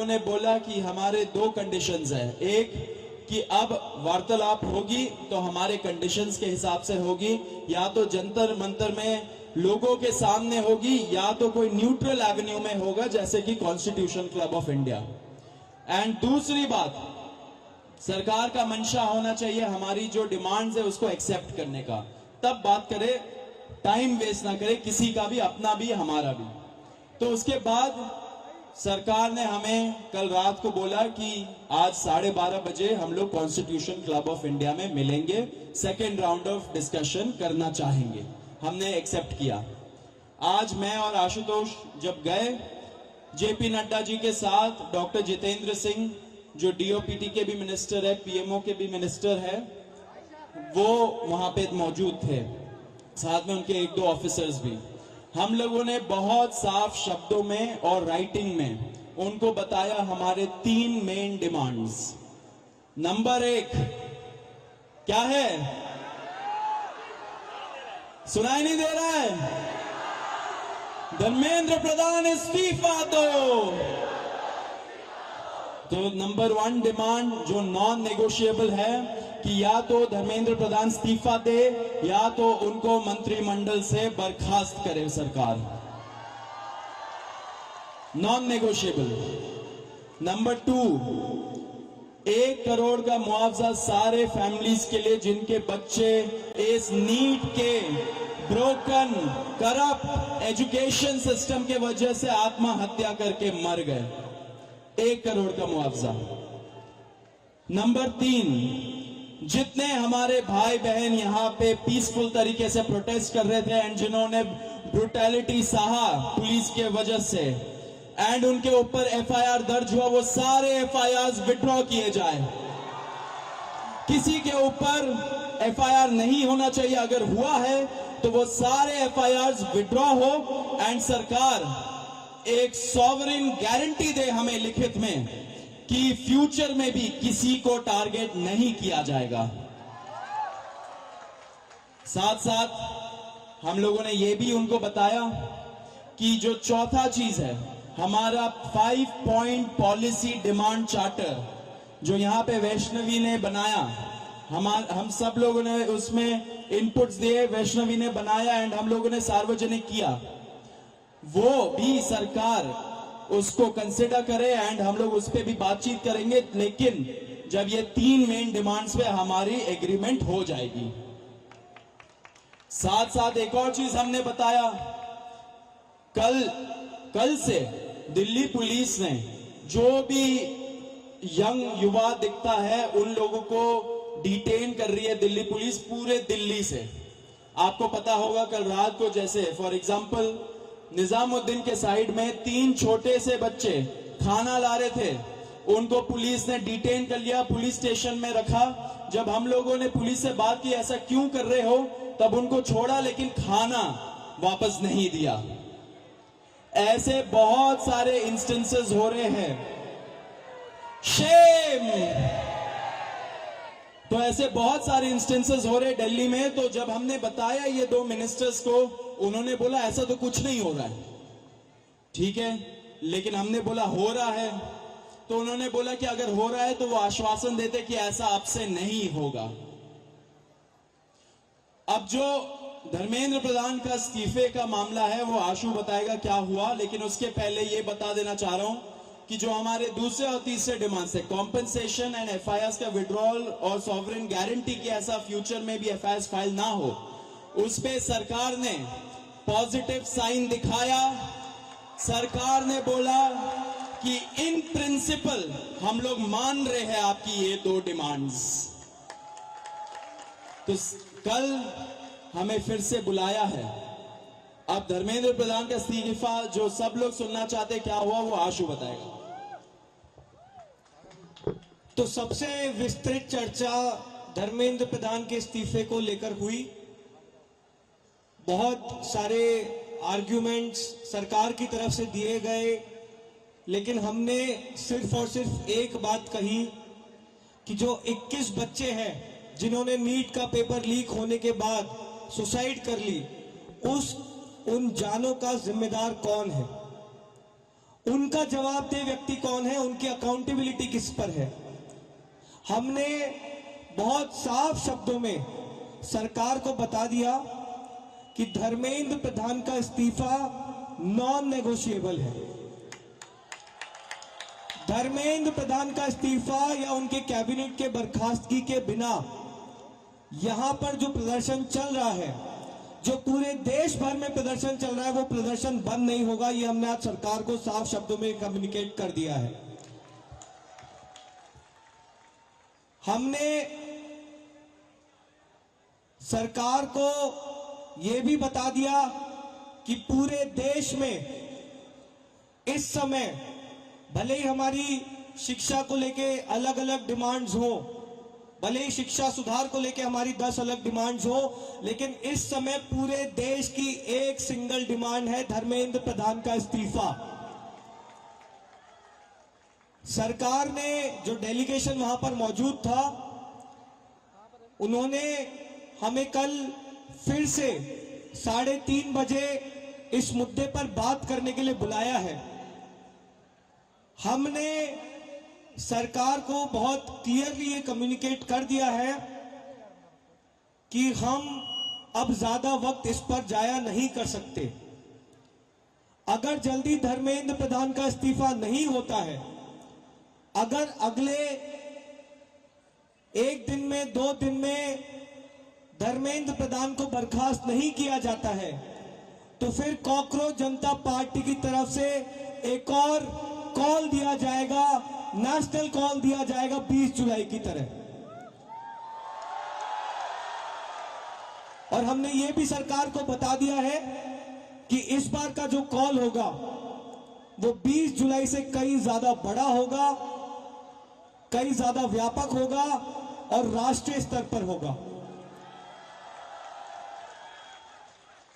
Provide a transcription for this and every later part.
लोगों ने बोला कि हमारे दो कंडीशंस हैं। एक कि अब वार्तालाप होगी तो हमारे कंडीशंस के हिसाब से होगी, या तो जंतर मंतर में लोगों के सामने होगी, या तो कोई न्यूट्रल एवेन्यू में होगा जैसे कि constitution club of India. And दूसरी बात, सरकार का मंशा होना चाहिए हमारी जो डिमांड्स है उसको एक्सेप्ट करने का, तब बात करे, टाइम वेस्ट ना करे किसी का भी, अपना भी हमारा भी। तो उसके बाद सरकार ने हमें कल रात को बोला कि आज 12:30 बजे हम लोग कॉन्स्टिट्यूशन क्लब ऑफ इंडिया में मिलेंगे, सेकेंड राउंड ऑफ डिस्कशन करना चाहेंगे। हमने एक्सेप्ट किया। आज मैं और आशुतोष जब गए, जेपी नड्डा जी के साथ डॉक्टर जितेंद्र सिंह जो डीओपीटी के भी मिनिस्टर है, पीएमओ के भी मिनिस्टर है, वो वहां पे मौजूद थे, साथ में उनके एक दो ऑफिसर्स भी। हम लोगों ने बहुत साफ शब्दों में और राइटिंग में उनको बताया हमारे 3 मेन डिमांड्स। नंबर 1 क्या है? सुनाई नहीं दे रहा है? धर्मेंद्र प्रधान इस्तीफा दो। तो नंबर 1 डिमांड जो नॉन नेगोशिएबल है कि या तो धर्मेंद्र प्रधान इस्तीफा दे या तो उनको मंत्रिमंडल से बर्खास्त करे सरकार, नॉन नेगोशिएबल। नंबर 2, 1 करोड़ का मुआवजा सारे फैमिलीज के लिए जिनके बच्चे इस नीट के ब्रोकन करप्ट एजुकेशन सिस्टम के वजह से आत्महत्या करके मर गए, 1 करोड़ का मुआवजा। नंबर 3, जितने हमारे भाई बहन यहाँ पे पीसफुल तरीके से प्रोटेस्ट कर रहे थे एंड जिन्होंने ब्रुटैलिटी सहा पुलिस के वजह से एंड उनके ऊपर एफआईआर दर्ज हुआ, वो सारे एफआईआर विड्रॉ किए जाए। किसी के ऊपर एफआईआर नहीं होना चाहिए, अगर हुआ है तो वो सारे एफआईआर विड्रॉ हो एंड सरकार एक सॉवरेन गारंटी दे हमें लिखित में कि फ्यूचर में भी किसी को टारगेट नहीं किया जाएगा। साथ साथ हम लोगों ने यह भी उनको बताया कि जो चौथा चीज है हमारा 5 पॉइंट पॉलिसी डिमांड चार्टर जो यहां पे वैष्णवी ने बनाया, हम सब लोगों ने उसमें इनपुट्स दिए, वैष्णवी ने बनाया एंड हम लोगों ने सार्वजनिक किया, वो भी सरकार उसको कंसिडर करे एंड हम लोग उस पर भी बातचीत करेंगे, लेकिन जब ये 3 मेन डिमांड्स पे हमारी एग्रीमेंट हो जाएगी। साथ साथ एक और चीज हमने बताया, कल से दिल्ली पुलिस ने जो भी यंग युवा दिखता है उन लोगों को डिटेन कर रही है दिल्ली पुलिस पूरे दिल्ली से। आपको पता होगा कल रात को जैसे फॉर एग्जांपल निजामुद्दीन के साइड में 3 छोटे से बच्चे खाना ला रहे थे, उनको पुलिस ने डिटेन कर लिया, पुलिस स्टेशन में रखा। जब हम लोगों ने पुलिस से बात की ऐसा क्यों कर रहे हो, तब उनको छोड़ा लेकिन खाना वापस नहीं दिया। ऐसे बहुत सारे इंस्टेंसेस हो रहे हैं, शेम। तो ऐसे बहुत सारे इंस्टेंसेस हो रहे दिल्ली में। तो जब हमने बताया ये 2 मिनिस्टर्स को, उन्होंने बोला ऐसा तो कुछ नहीं हो रहा है। ठीक है, लेकिन हमने बोला हो रहा है, तो उन्होंने बोला कि अगर हो रहा है तो वो आश्वासन देते कि ऐसा आपसे नहीं होगा। अब जो धर्मेंद्र प्रधान का इस्तीफे का मामला है वो आशु बताएगा क्या हुआ, लेकिन उसके पहले ये बता देना चाह रहा हूं कि जो हमारे दूसरे और तीसरे डिमांड्स है, कॉम्पेंसेशन एंड एफआईआर का विड्रॉल और सॉवरेन गारंटी की ऐसा फ्यूचर में भी एफआईआर फाइल ना हो, उस पे सरकार ने पॉजिटिव साइन दिखाया। सरकार ने बोला कि इन प्रिंसिपल हम लोग मान रहे हैं आपकी ये 2 डिमांड्स। तो कल हमें फिर से बुलाया है। अब धर्मेंद्र प्रधान का इस्तीफा जो सब लोग सुनना चाहते क्या हुआ वो आशु बताएगा। तो सबसे विस्तृत चर्चा धर्मेंद्र प्रधान के इस्तीफे को लेकर हुई। बहुत सारे आर्ग्यूमेंट्स सरकार की तरफ से दिए गए, लेकिन हमने सिर्फ और सिर्फ एक बात कही कि जो 21 बच्चे हैं जिन्होंने नीट का पेपर लीक होने के बाद सुसाइड कर ली, उन जानों का जिम्मेदार कौन है। उनका जवाबदेह व्यक्ति कौन है, उनकी अकाउंटेबिलिटी किस पर है। हमने बहुत साफ शब्दों में सरकार को बता दिया कि धर्मेंद्र प्रधान का इस्तीफा नॉन नेगोशिएबल है। धर्मेंद्र प्रधान का इस्तीफा या उनके कैबिनेट के बर्खास्तगी के बिना यहां पर जो प्रदर्शन चल रहा है, जो पूरे देश भर में प्रदर्शन चल रहा है, वो प्रदर्शन बंद नहीं होगा। ये हमने आज सरकार को साफ शब्दों में कम्युनिकेट कर दिया है। हमने सरकार को यह भी बता दिया कि पूरे देश में इस समय भले ही हमारी शिक्षा को लेके अलग अलग डिमांड्स हो, भले ही शिक्षा सुधार को लेके हमारी 10 अलग डिमांड्स हो, लेकिन इस समय पूरे देश की एक सिंगल डिमांड है, धर्मेंद्र प्रधान का इस्तीफा। सरकार ने जो डेलीगेशन वहां पर मौजूद था, उन्होंने हमें कल फिर से 3:30 बजे इस मुद्दे पर बात करने के लिए बुलाया है। हमने सरकार को बहुत क्लियरली ये कम्युनिकेट कर दिया है कि हम अब ज्यादा वक्त इस पर जाया नहीं कर सकते। अगर जल्दी धर्मेंद्र प्रधान का इस्तीफा नहीं होता है, अगर अगले 1 दिन में 2 दिन में धर्मेंद्र प्रधान को बर्खास्त नहीं किया जाता है, तो फिर कॉकरोच जनता पार्टी की तरफ से एक और कॉल दिया जाएगा, नेशनल कॉल दिया जाएगा 20 जुलाई की तरह। और हमने ये भी सरकार को बता दिया है कि इस बार का जो कॉल होगा वो 20 जुलाई से कहीं ज्यादा बड़ा होगा, कहीं ज्यादा व्यापक होगा और राष्ट्रीय स्तर पर होगा।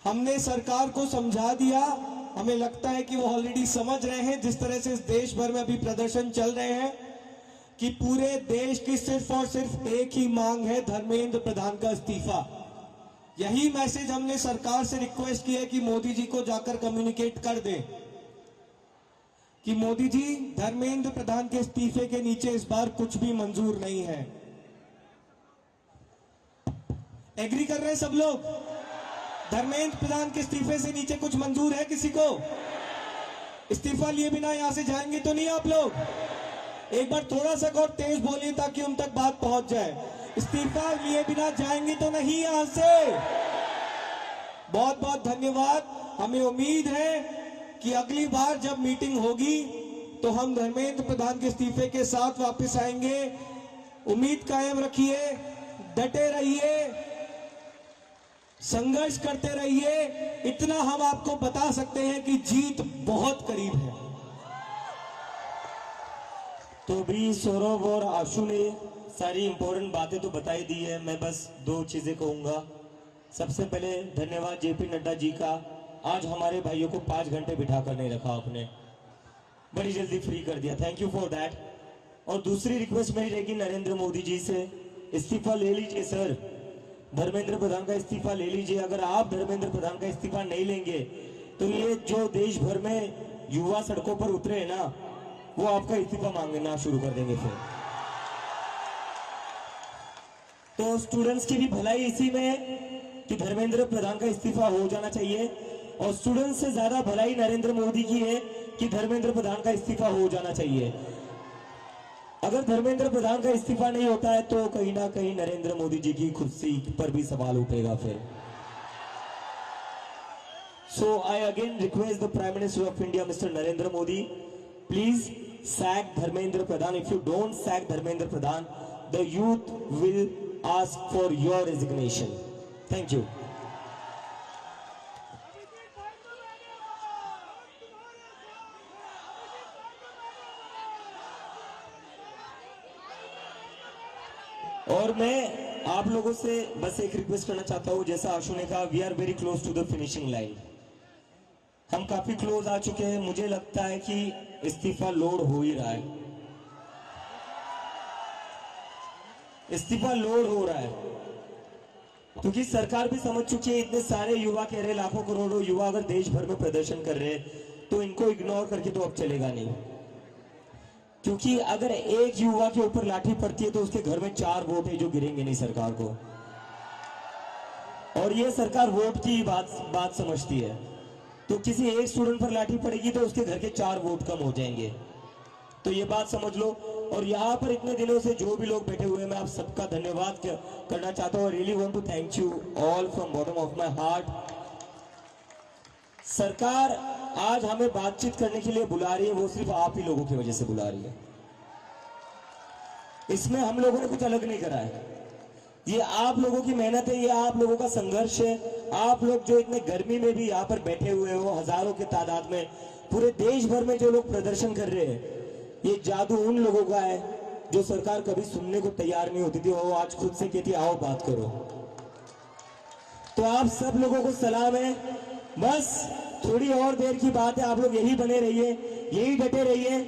हमने सरकार को समझा दिया, हमें लगता है कि वो ऑलरेडी समझ रहे हैं, जिस तरह से इस देश भर में अभी प्रदर्शन चल रहे हैं, कि पूरे देश की सिर्फ और सिर्फ एक ही मांग है, धर्मेंद्र प्रधान का इस्तीफा। यही मैसेज हमने सरकार से रिक्वेस्ट की है कि मोदी जी को जाकर कम्युनिकेट कर दें कि मोदी जी, धर्मेंद्र प्रधान के इस्तीफे के नीचे इस बार कुछ भी मंजूर नहीं है। एग्री कर रहे हैं सब लोग? धर्मेंद्र प्रधान के इस्तीफे से नीचे कुछ मंजूर है किसी को? इस्तीफा लिए बिना यहां से जाएंगे तो नहीं आप लोग? एक बार थोड़ा सा और तेज बोलिए ताकि उन तक बात पहुंच जाए। इस्तीफा लिए बिना जाएंगे तो नहीं यहां से? बहुत बहुत धन्यवाद। हमें उम्मीद है कि अगली बार जब मीटिंग होगी तो हम धर्मेंद्र प्रधान के इस्तीफे के साथ वापस आएंगे। उम्मीद कायम रखिए, डटे रहिए, संघर्ष करते रहिए। इतना हम आपको बता सकते हैं कि जीत बहुत करीब है। तो भी सौरभ और आशु ने सारी इंपॉर्टेंट बातें तो बताई दी है। मैं बस 2 चीजें कहूंगा। सबसे पहले धन्यवाद जेपी नड्डा जी का, आज हमारे भाइयों को 5 घंटे बिठा कर नहीं रखा आपने, बड़ी जल्दी फ्री कर दिया, थैंक यू फॉर दैट। और दूसरी रिक्वेस्ट मेरी रहेगी नरेंद्र मोदी जी से, इस्तीफा ले लीजिए सर, धर्मेंद्र प्रधान का इस्तीफा ले लीजिए। अगर आप धर्मेंद्र प्रधान का इस्तीफा नहीं लेंगे तो ये जो देश भर में युवा सड़कों पर उतरे हैं ना, वो आपका इस्तीफा मांगना शुरू कर देंगे फिर। तो स्टूडेंट्स की भी भलाई इसी में है कि धर्मेंद्र प्रधान का इस्तीफा हो जाना चाहिए, और स्टूडेंट्स से ज्यादा भलाई नरेंद्र मोदी की है कि धर्मेंद्र प्रधान का इस्तीफा हो जाना चाहिए। अगर धर्मेंद्र प्रधान का इस्तीफा नहीं होता है तो कहीं ना कहीं नरेंद्र मोदी जी की कुर्सी पर भी सवाल उठेगा फिर। So I again request the prime minister of India mister Narendra Modi, please sack Dharmendra Pradhan. If you don't sack Dharmendra Pradhan, the youth will ask for your resignation. Thank you. और मैं आप लोगों से बस एक रिक्वेस्ट करना चाहता हूं, जैसा आशु ने कहा, we are very close to the finishing line. हम काफी क्लोज आ चुके हैं। मुझे लगता है कि इस्तीफा लोड हो ही रहा है, इस्तीफा लोड हो रहा है, क्योंकि सरकार भी समझ चुकी है। इतने सारे युवा कह रहे, लाखों करोड़ों युवा अगर देश भर में प्रदर्शन कर रहे हैं तो इनको इग्नोर करके तो अब चलेगा नहीं, क्योंकि अगर एक युवा के ऊपर लाठी पड़ती है तो उसके घर में 4 वोट है जो गिरेंगे नहीं सरकार को, और ये सरकार वोट की बात समझती है। तो किसी एक स्टूडेंट पर लाठी पड़ेगी तो उसके घर के 4 वोट कम हो जाएंगे, तो ये बात समझ लो। और यहाँ पर इतने दिनों से जो भी लोग बैठे हुए हैं, मैं आप सबका धन्यवाद करना चाहता हूँ। Really want to thank you all from bottom of my heart. सरकार आज हमें बातचीत करने के लिए बुला रही है, वो सिर्फ आप ही लोगों की वजह से बुला रही है। इसमें हम लोगों ने कुछ अलग नहीं करा है, ये आप लोगों की मेहनत है, ये आप लोगों का संघर्ष है। आप लोग जो इतने गर्मी में भी यहाँ पर बैठे हुए हो, हजारों की तादाद में, पूरे देश भर में जो लोग प्रदर्शन कर रहे हैं, ये जादू उन लोगों का है जो सरकार कभी सुनने को तैयार नहीं होती थी, वो आज खुद से कहती आओ बात करो। तो आप सब लोगों को सलाम है। बस थोड़ी और देर की बात है, आप लोग यही बने रहिए, यही डटे रहिए,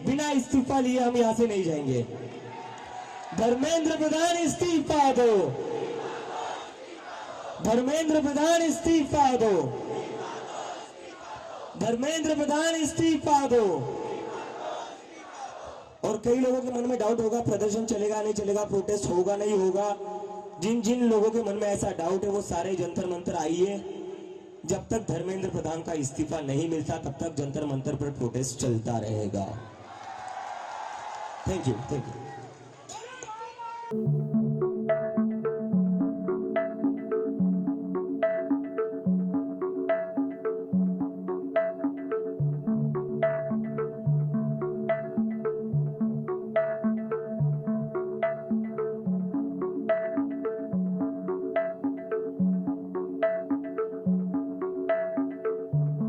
बिना इस्तीफा लिए हम यहां से नहीं जाएंगे। धर्मेंद्र प्रधान इस्तीफा दो, धर्मेंद्र प्रधान इस्तीफा दो, धर्मेंद्र प्रधान इस्तीफा दो। और कई लोगों के मन में डाउट होगा प्रदर्शन चलेगा नहीं चलेगा, प्रोटेस्ट होगा नहीं होगा। जिन जिन लोगों के मन में ऐसा डाउट है वो सारे जंतर मंतर आइए। जब तक धर्मेंद्र प्रधान का इस्तीफा नहीं मिलता तब तक जंतर मंतर पर प्रोटेस्ट चलता रहेगा। Thank you, thank you.